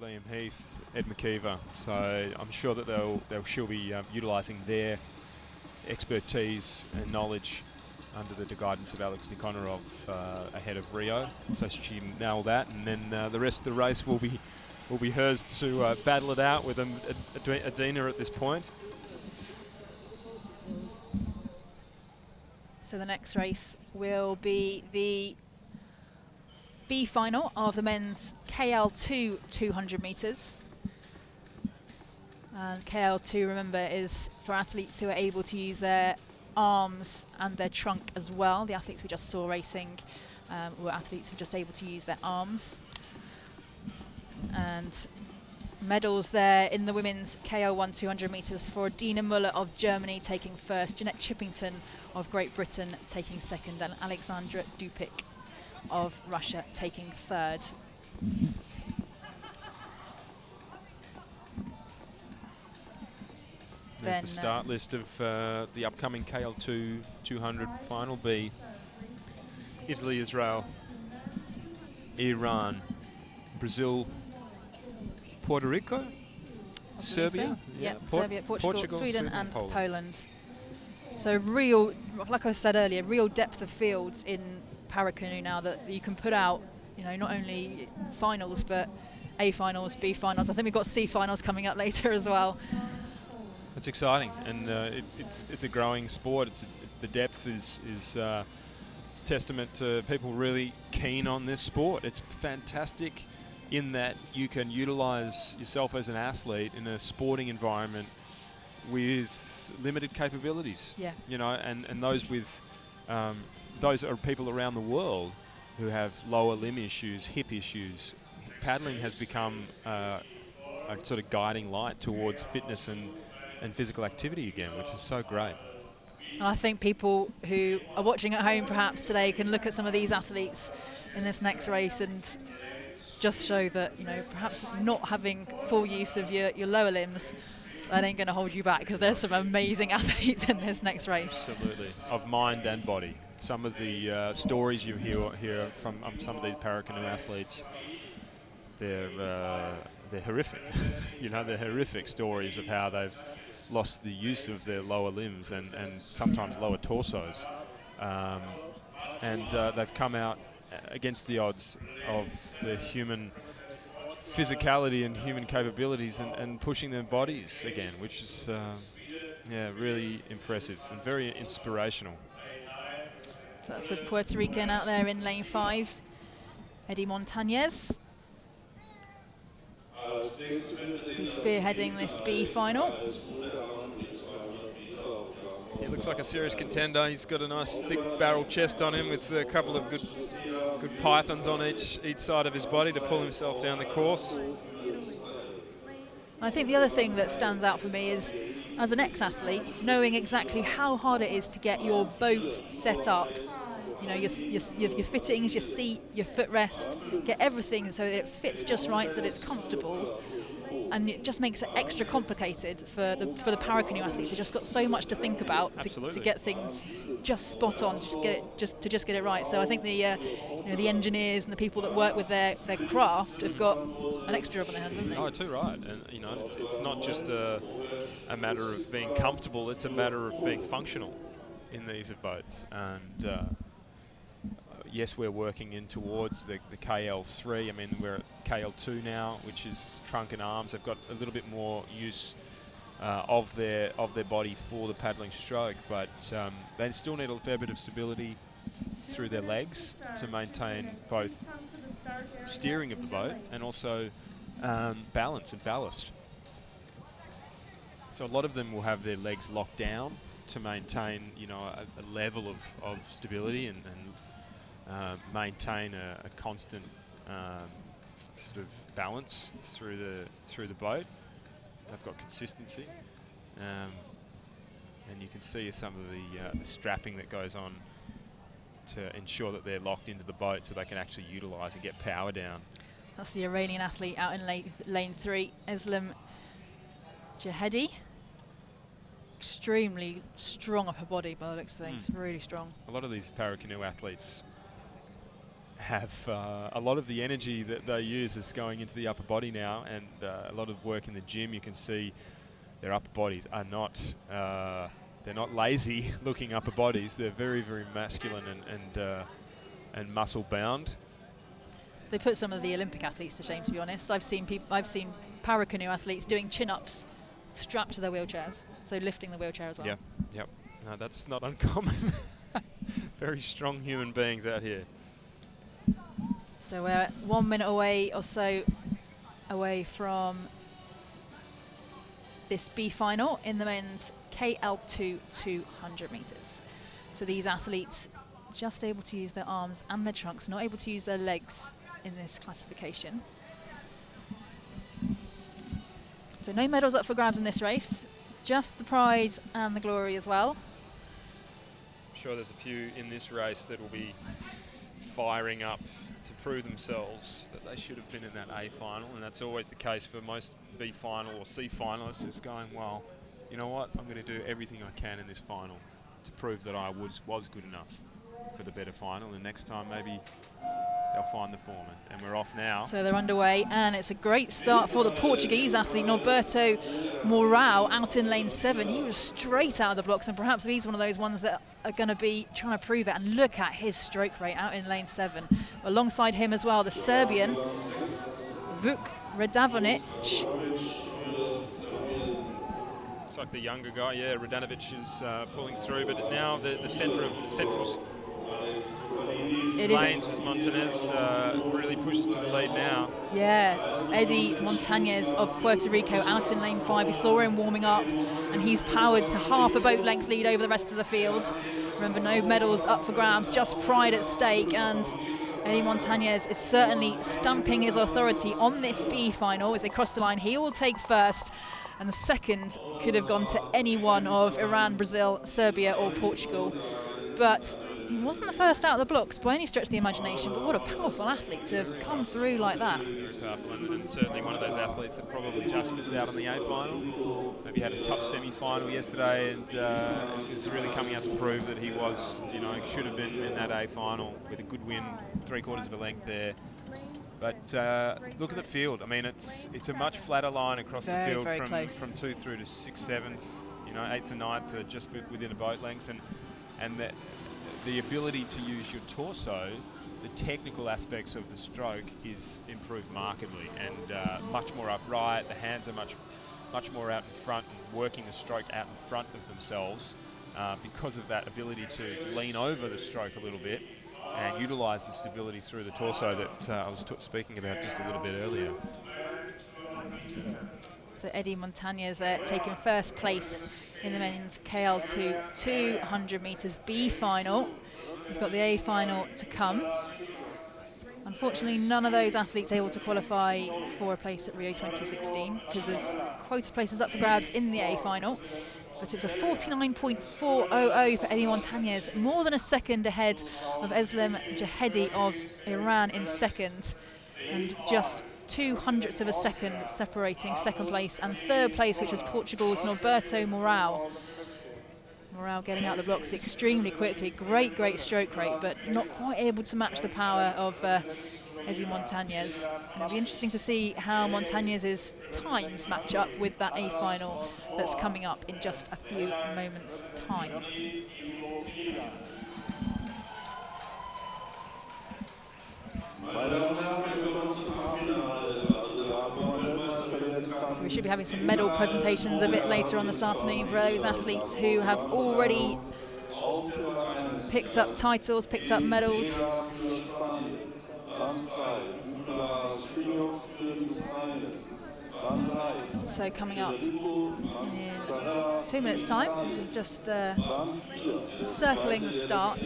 Liam Heath, Ed McKeever. So I'm sure that she'll be utilising their expertise and knowledge under the guidance of Alex Nikonarov ahead of Rio. So she nailed that, and then the rest of the race will be hers to battle it out with Adina at this point. So the next race will be the B final of the men's KL2 200 metres. And KL2, remember, is for athletes who are able to use their arms and their trunk as well. The athletes we just saw racing were athletes who were just able to use their arms. And medals there in the women's KL1 200 metres for Dina Müller of Germany taking first, Jeanette Chippington of Great Britain taking second, and Alexandra Dupik of Russia taking third. There's the start list of the upcoming KL2 200 final B. Italy, Israel, Iran, Brazil, Puerto Rico, Serbia, so. Serbia, Portugal, Sweden and Poland. So real, like I said earlier, real depth of fields in Paracanoe now that you can put out, you know, not only finals but A finals, B finals. I think we've got C finals coming up later as well. It's exciting, and it's a growing sport. The depth is testament to people really keen on this sport. It's fantastic in that you can utilise yourself as an athlete in a sporting environment with limited capabilities. Yeah. You know, and those with those are people around the world who have lower limb issues, hip issues. Paddling has become a sort of guiding light towards fitness and physical activity again, which is so great. And I think people who are watching at home perhaps today can look at some of these athletes in this next race and just show that, you know, perhaps not having full use of your lower limbs, that ain't going to hold you back, because there's some amazing athletes in this next race. Absolutely, of mind and body. Some of the stories you hear from some of these Paracanoe athletes, they're horrific. You know, they're horrific stories of how they've lost the use of their lower limbs and sometimes lower torsos. And they've come out against the odds of the human physicality and human capabilities and pushing their bodies again, which is really impressive and very inspirational. So that's the Puerto Rican out there in lane 5, Eddie Montañez, who's spearheading this B final. He looks like a serious contender. He's got a nice thick barrel chest on him with a couple of good pythons on each side of his body to pull himself down the course. I think the other thing that stands out for me is, as an ex-athlete, knowing exactly how hard it is to get your boat set up. You know, your fittings, your seat, your footrest, get everything so that it fits just right, so that it's comfortable. And it just makes it extra complicated for the Paracanoe athletes. They've just got so much to think about to get things just spot on, to just get it right. So I think the engineers and the people that work with their craft have got an extra job on their hands, haven't they? Oh, too right. And you know, it's not just a matter of being comfortable. It's a matter of being functional in these boats. And yes, we're working in towards the KL3. I mean, we're at KL2 now, which is trunk and arms. They've got a little bit more use of their body for the paddling stroke, but they still need a fair bit of stability through their legs to maintain both steering of the boat and also balance and ballast. So a lot of them will have their legs locked down to maintain, you know, a level of stability and maintain a constant sort of balance through the boat. They've got consistency, and you can see some of the strapping that goes on to ensure that they're locked into the boat so they can actually utilise and get power down. That's the Iranian athlete out in lane 3, Eslam Jahedi. Extremely strong upper body by the looks of things, really strong. A lot of these Paracanoe athletes have a lot of the energy that they use is going into the upper body now, and a lot of work in the gym. You can see their upper bodies are not they're not lazy looking upper bodies. They're very, very masculine and muscle bound. They put some of the Olympic athletes to shame, to be honest. I've seen Paracanoe athletes doing chin-ups strapped to their wheelchairs, so lifting the wheelchair as well. Yep. No, that's not uncommon. Very strong human beings out here. So we're 1 minute away or so away from this B final in the men's KL2 200 meters. So these athletes just able to use their arms and their trunks, not able to use their legs in this classification. So no medals up for grabs in this race, just the pride and the glory as well. I'm sure there's a few in this race that will be firing up to prove themselves that they should have been in that A final, and that's always the case for most B final or C finalists, is going, well, you know what, I'm going to do everything I can in this final to prove that I was good enough for the better final, and next time maybe they'll find the form. And we're off now. So they're underway, and it's a great start for the Portuguese athlete Norberto Mourão out in lane 7. He was straight out of the blocks, and perhaps he's one of those ones that are going to be trying to prove it. And look at his stroke rate out in lane 7. Alongside him as well, the Serbian Vuk Radavonic. Looks like the younger guy, yeah, Radanovic is pulling through, but now the central lanes as Montanez really pushes to the lead now. Yeah, Eddie Montañez of Puerto Rico out in lane 5. We saw him warming up, and he's powered to half a boat length lead over the rest of the field. Remember, no medals up for grabs, just pride at stake, and Eddie Montañez is certainly stamping his authority on this B final as they cross the line. He will take first, and the second could have gone to any one of Iran, Brazil, Serbia or Portugal. But he wasn't the first out of the blocks by any stretch of the imagination, but what a powerful athlete to have come through like that. Very powerful, and certainly one of those athletes that probably just missed out on the A final. Maybe had a tough semi-final yesterday, and is really coming out to prove that he was, should have been in that A final with a good win, 3/4 of a length there. But look at the field. I mean, it's a much flatter line across the field from 2 through to 6, 7th. 8th and 9th are just within a boat length, and that the ability to use your torso, the technical aspects of the stroke is improved markedly, and much more upright. The hands are much more out in front, and working the stroke out in front of themselves because of that ability to lean over the stroke a little bit and utilise the stability through the torso that I was speaking about just a little bit earlier. So Eddie Montañez there taking first place in the men's KL2 200 metres B final. We've got the A final to come. Unfortunately, none of those athletes able to qualify for a place at Rio 2016 because there's quota places up for grabs in the A final. But it was a 49.400 for Eddie Montañez, more than a second ahead of Eslem Jahedi of Iran in second, and just 0.02 of a second separating second place and third place, which was Portugal's Norberto Mourão. Mourão getting out the blocks extremely quickly, great stroke rate, but not quite able to match the power of Eddie Montañez. And it'll be interesting to see how Montañez's times match up with that A final that's coming up in just a few moments' time. So we should be having some medal presentations a bit later on this afternoon for those athletes who have already picked up titles, picked up medals. So coming up in 2 minutes' time, just circling the start,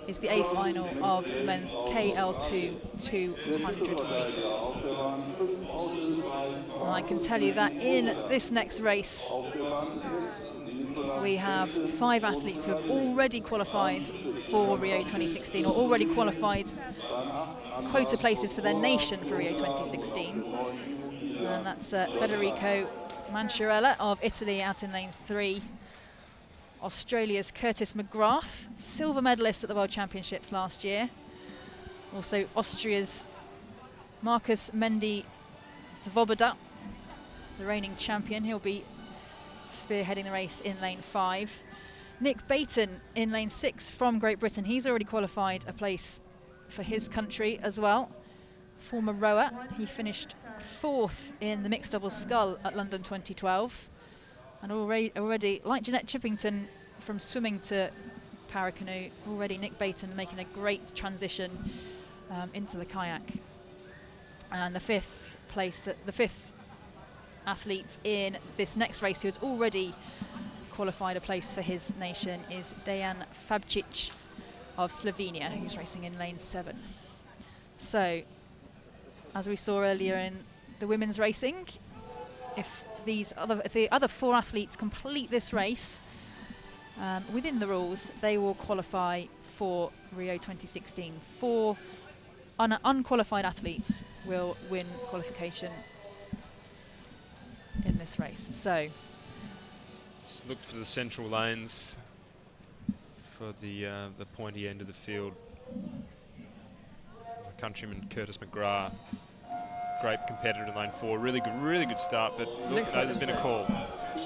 is the A final of men's KL2 200 metres. And I can tell you that in this next race, we have 5 athletes who have already qualified for Rio 2016, or already qualified quota places for their nation for Rio 2016. And that's Federico Mancherella of Italy out in lane 3. Australia's Curtis McGrath, silver medalist at the World Championships last year. Also Austria's Markus Mendy Svoboda, the reigning champion. He'll be spearheading the race in lane 5. Nick Baton in lane 6 from Great Britain. He's already qualified a place for his country as well. Former rower. He finished 4th in the mixed doubles scull at London 2012. And already, like Jeanette Chippington from swimming to Paracanoe, already Nick Baton making a great transition into the kayak. And the 5th athlete in this next race who has already qualified a place for his nation is Dejan Fabcic of Slovenia, who's racing in lane 7. So, as we saw earlier in the women's racing, if the other 4 athletes complete this race within the rules, they will qualify for Rio 2016. 4 unqualified athletes will win qualification in this race. So let's look for the central lanes for the pointy end of the field. Countryman Curtis McGrath, great competitor in lane 4. Really good start, but look, there's been a call.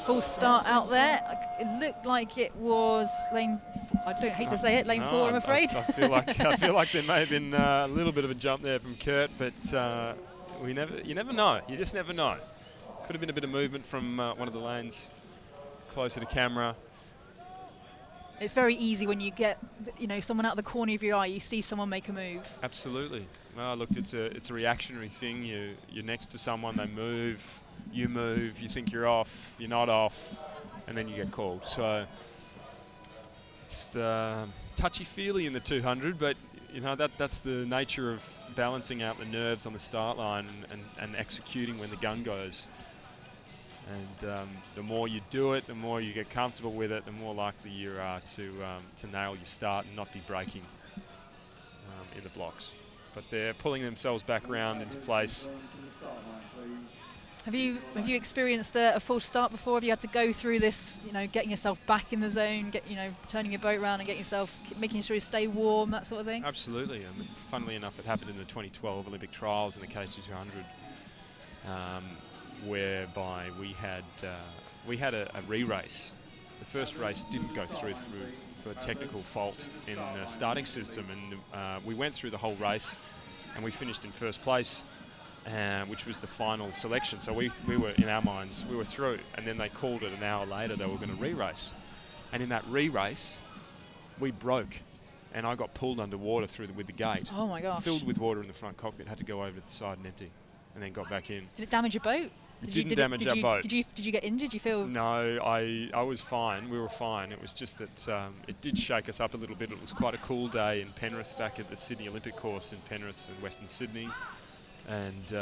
Full start out there. It looked like it was lane. I don't hate to say it, lane 4. I'm afraid. I feel like there may have been a little bit of a jump there from Kurt, but you never know. You just never know. Could have been a bit of movement from one of the lanes closer to camera. It's very easy when you get, someone out of the corner of your eye. You see someone make a move. Absolutely. Well, look, it's a reactionary thing. You're next to someone, they move, you move, you think you're off, you're not off, and then you get called. So it's touchy-feely in the 200, but that's the nature of balancing out the nerves on the start line and executing when the gun goes. And the more you do it, the more you get comfortable with it, the more likely you are to nail your start and not be breaking in the blocks. But they're pulling themselves back around into place. Have you experienced a full start before? Have you had to go through this, getting yourself back in the zone, turning your boat around and making sure you stay warm, that sort of thing? Absolutely. I mean, funnily enough, it happened in the 2012 Olympic trials in the KL200. Whereby we had a re-race. The first race didn't go through for a technical fault in the starting system, and we went through the whole race, and we finished in first place, which was the final selection. So we were, in our minds, we were through, and then they called it an hour later they were going to re-race, and in that re-race we broke, and I got pulled underwater with the gate. Oh my gosh! Filled with water in the front cockpit, had to go over to the side and empty, and then got back in. Did it damage your boat? It didn't damage our boat. Did you get injured? Did you feel? No, I was fine. We were fine. It was just that it did shake us up a little bit. It was quite a cool day in Penrith, back at the Sydney Olympic course in Penrith in Western Sydney, and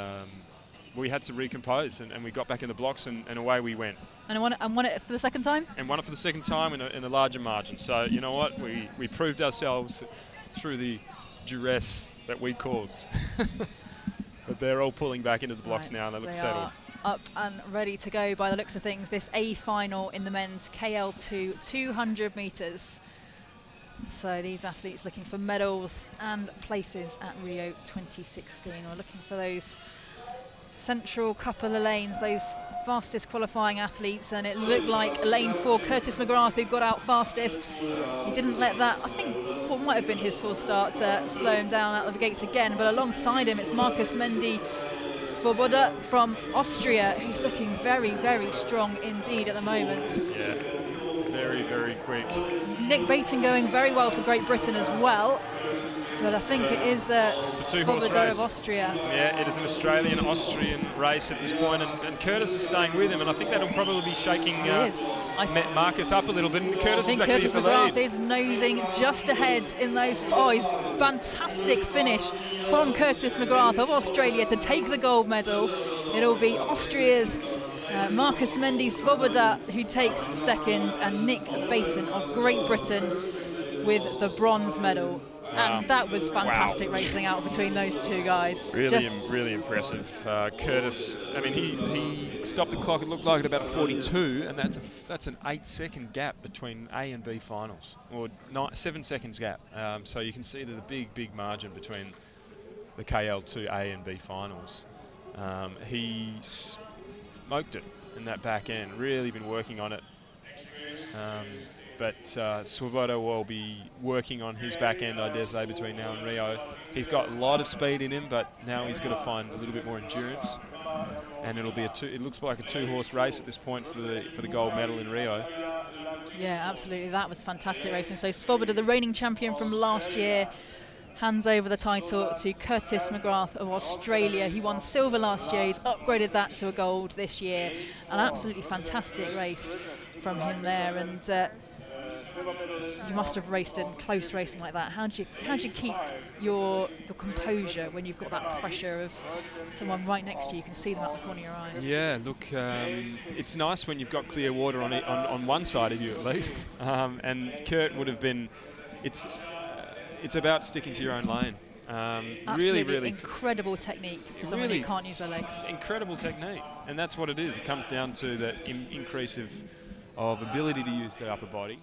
we had to recompose, and we got back in the blocks, and away we went. And won it for the second time? And won it for the second time in a larger margin. So you know what? We proved ourselves through the duress that we caused. But they're all pulling back into the blocks now, and they look settled. Up and ready to go by the looks of things. This A final in the men's KL2 200 metres. So these athletes looking for medals and places at Rio 2016. We're looking for those central couple of lanes, those fastest qualifying athletes, and it looked like lane 4, Curtis McGrath, who got out fastest. He didn't let that, I think what might have been his full start, slow him down out of the gates again, but alongside him it's Markus Mendy Svoboda from Austria, who's looking very, very strong indeed at the moment. Yeah, very, very quick. Nick Baton going very well for Great Britain as well, but I think it is Svoboda of Austria. Yeah, it is an Australian-Austrian race at this point, and Curtis is staying with him, and I think that'll probably be shaking Marcus up a little bit, and Curtis is actually at the lead. Is nosing just ahead in those. Fantastic finish from Curtis McGrath of Australia to take the gold medal. It'll be Austria's Markus Mendy Svoboda who takes second, and Nick Baton of Great Britain with the bronze medal. Wow. And that was fantastic racing out between those two guys. Really impressive. Curtis, I mean, he stopped the clock, it looked like at about 42, and that's an 8-second gap between A and B finals, or 7 seconds gap. So you can see there's a big margin between the KL2 A and B finals. He smoked it in that back end, really been working on it. But Swoboda will be working on his back end, I dare say, between now and Rio. He's got a lot of speed in him, but now he's got to find a little bit more endurance. And it'll be it looks like a 2-horse race at this point for the gold medal in Rio. Yeah, absolutely. That was fantastic racing. So Swoboda, the reigning champion from last year, hands over the title to Curtis McGrath of Australia. He won silver last year. He's upgraded that to a gold this year. An absolutely fantastic race from him there. And you must have raced in close racing like that. How do you keep your composure when you've got that pressure of someone right next to you? You can see them out the corner of your eye. Yeah, look, it's nice when you've got clear water on one side of you at least. And Kurt would have been. It's about sticking to your own lane. Really incredible technique for someone who can't use their legs. Incredible technique, and that's what it is. It comes down to the increase of ability to use the upper body.